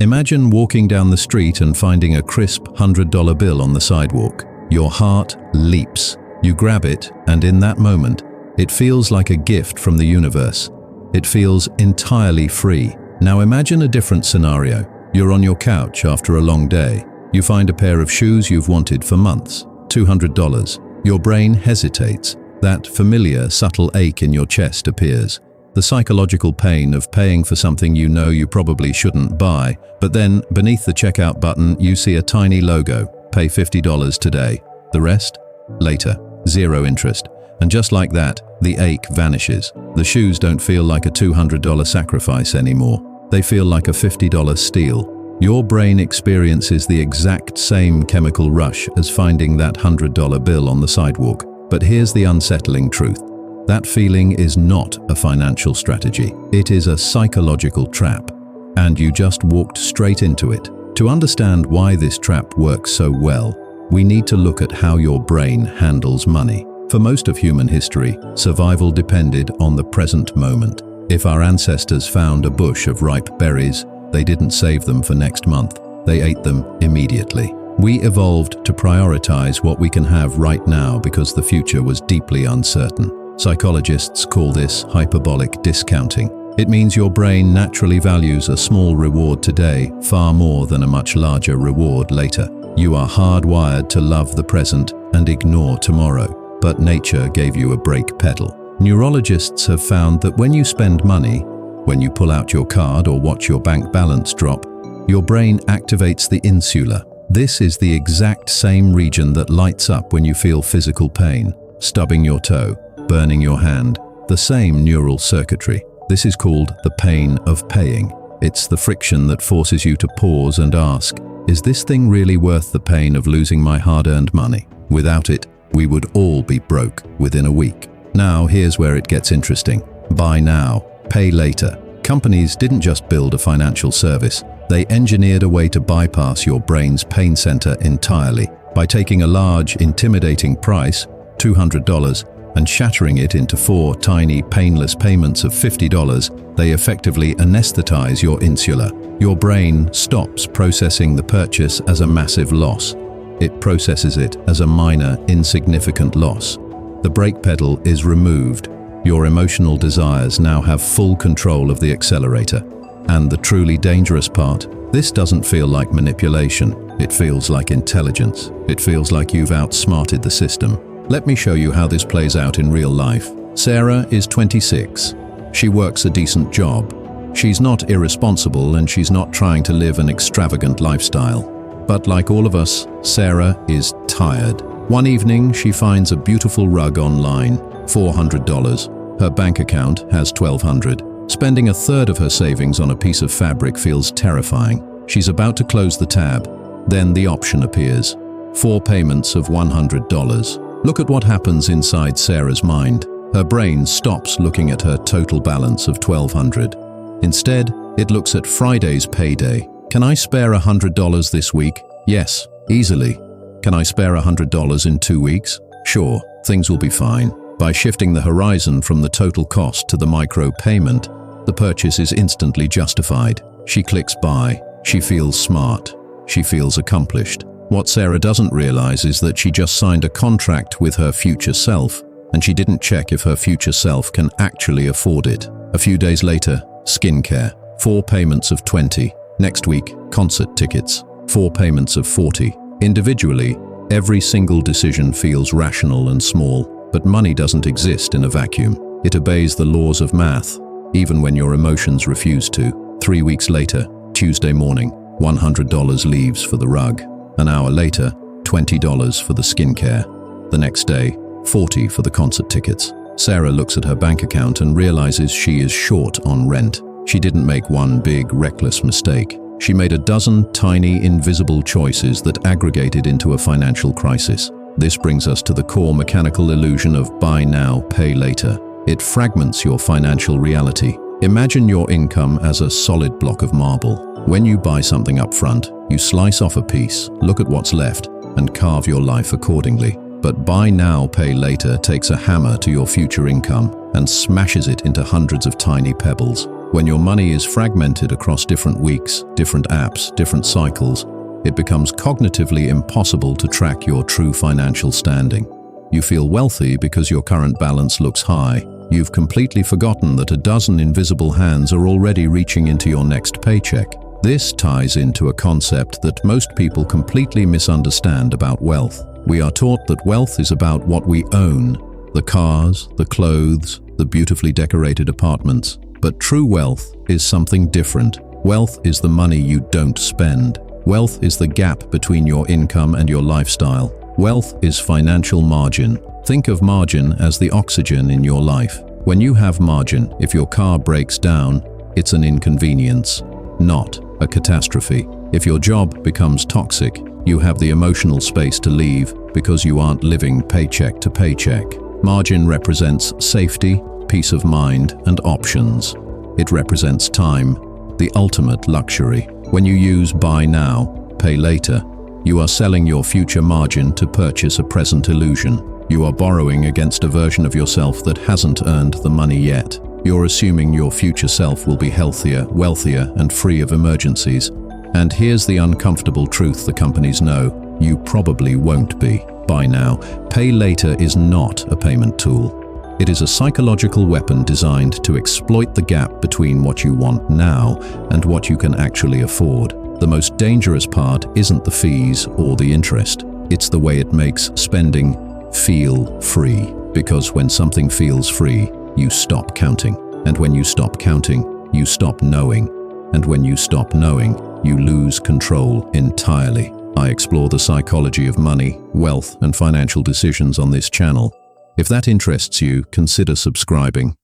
Imagine walking down the street and finding a crisp $100 bill on the sidewalk. Your heart leaps. You grab it, and in that moment, it feels like a gift from the universe. It feels entirely free. Now imagine a different scenario. You're on your couch after a long day. You find a pair of shoes you've wanted for months. $200. Your brain hesitates. That familiar, subtle ache in your chest appears. The psychological pain of paying for something you know you probably shouldn't buy, but then, beneath the checkout button, you see a tiny logo. Pay $50 today. The rest? Later. Zero interest. And just like that, the ache vanishes. The shoes don't feel like a $200 sacrifice anymore. They feel like a $50 steal. Your brain experiences the exact same chemical rush as finding that $100 bill on the sidewalk. But here's the unsettling truth. That feeling is not a financial strategy. It is a psychological trap. And you just walked straight into it. To understand why this trap works so well, we need to look at how your brain handles money. For most of human history, survival depended on the present moment. If our ancestors found a bush of ripe berries, they didn't save them for next month. They ate them immediately. We evolved to prioritize what we can have right now because the future was deeply uncertain. Psychologists call this hyperbolic discounting. It means your brain naturally values a small reward today far more than a much larger reward later. You are hardwired to love the present and ignore tomorrow, but nature gave you a brake pedal. Neurologists have found that when you spend money, when you pull out your card or watch your bank balance drop, your brain activates the insula. This is the exact same region that lights up when you feel physical pain, stubbing your toe, burning your hand, the same neural circuitry. This is called the pain of paying. It's the friction that forces you to pause and ask, is this thing really worth the pain of losing my hard-earned money? Without it, we would all be broke within a week. Now, here's where it gets interesting. Buy now, pay later. Companies didn't just build a financial service, they engineered a way to bypass your brain's pain center entirely. By taking a large, intimidating price, $200, and shattering it into 4 tiny, painless payments of $50, they effectively anesthetize your insula. Your brain stops processing the purchase as a massive loss. It processes it as a minor, insignificant loss. The brake pedal is removed. Your emotional desires now have full control of the accelerator. And the truly dangerous part, this doesn't feel like manipulation. It feels like intelligence. It feels like you've outsmarted the system. Let me show you how this plays out in real life. Sarah is 26. She works a decent job. She's not irresponsible and she's not trying to live an extravagant lifestyle. But like all of us, Sarah is tired. One evening, she finds a beautiful rug online, $400. Her bank account has $1,200. Spending a third of her savings on a piece of fabric feels terrifying. She's about to close the tab. Then the option appears. 4 payments of $100. Look at what happens inside Sarah's mind. Her brain stops looking at her total balance of $1,200. Instead, it looks at Friday's payday. Can I spare $100 this week? Yes, easily. Can I spare $100 in 2 weeks? Sure, things will be fine. By shifting the horizon from the total cost to the micro payment, the purchase is instantly justified. She clicks buy. She feels smart. She feels accomplished. What Sarah doesn't realize is that she just signed a contract with her future self, and she didn't check if her future self can actually afford it. A few days later, skincare. 4 payments of $20. Next week, concert tickets. 4 payments of $40. Individually, every single decision feels rational and small, but money doesn't exist in a vacuum. It obeys the laws of math, even when your emotions refuse to. 3 weeks later, Tuesday morning, $100 leaves for the rug. An hour later, $20 for the skincare. The next day, $40 for the concert tickets. Sarah looks at her bank account and realizes she is short on rent. She didn't make one big, reckless mistake. She made a dozen tiny, invisible choices that aggregated into a financial crisis. This brings us to the core mechanical illusion of buy now, pay later. It fragments your financial reality. Imagine your income as a solid block of marble. When you buy something up front, you slice off a piece, look at what's left, and carve your life accordingly. But buy now, pay later takes a hammer to your future income and smashes it into hundreds of tiny pebbles. When your money is fragmented across different weeks, different apps, different cycles, it becomes cognitively impossible to track your true financial standing. You feel wealthy because your current balance looks high. You've completely forgotten that a dozen invisible hands are already reaching into your next paycheck. This ties into a concept that most people completely misunderstand about wealth. We are taught that wealth is about what we own, the cars, the clothes, the beautifully decorated apartments. But true wealth is something different. Wealth is the money you don't spend. Wealth is the gap between your income and your lifestyle. Wealth is financial margin. Think of margin as the oxygen in your life. When you have margin, if your car breaks down, it's an inconvenience, not a catastrophe. If your job becomes toxic, you have the emotional space to leave because you aren't living paycheck to paycheck. Margin represents safety, peace of mind, and options. It represents time, the ultimate luxury. When you use buy now, pay later, you are selling your future margin to purchase a present illusion. You are borrowing against a version of yourself that hasn't earned the money yet. You're assuming your future self will be healthier, wealthier, and free of emergencies. And here's the uncomfortable truth the companies know: you probably won't be. Buy now, pay later is not a payment tool. It is a psychological weapon designed to exploit the gap between what you want now and what you can actually afford. The most dangerous part isn't the fees or the interest. It's the way it makes spending feel free. Because when something feels free, you stop counting. And when you stop counting, you stop knowing. And when you stop knowing, you lose control entirely. I explore the psychology of money, wealth, and financial decisions on this channel. If that interests you, consider subscribing.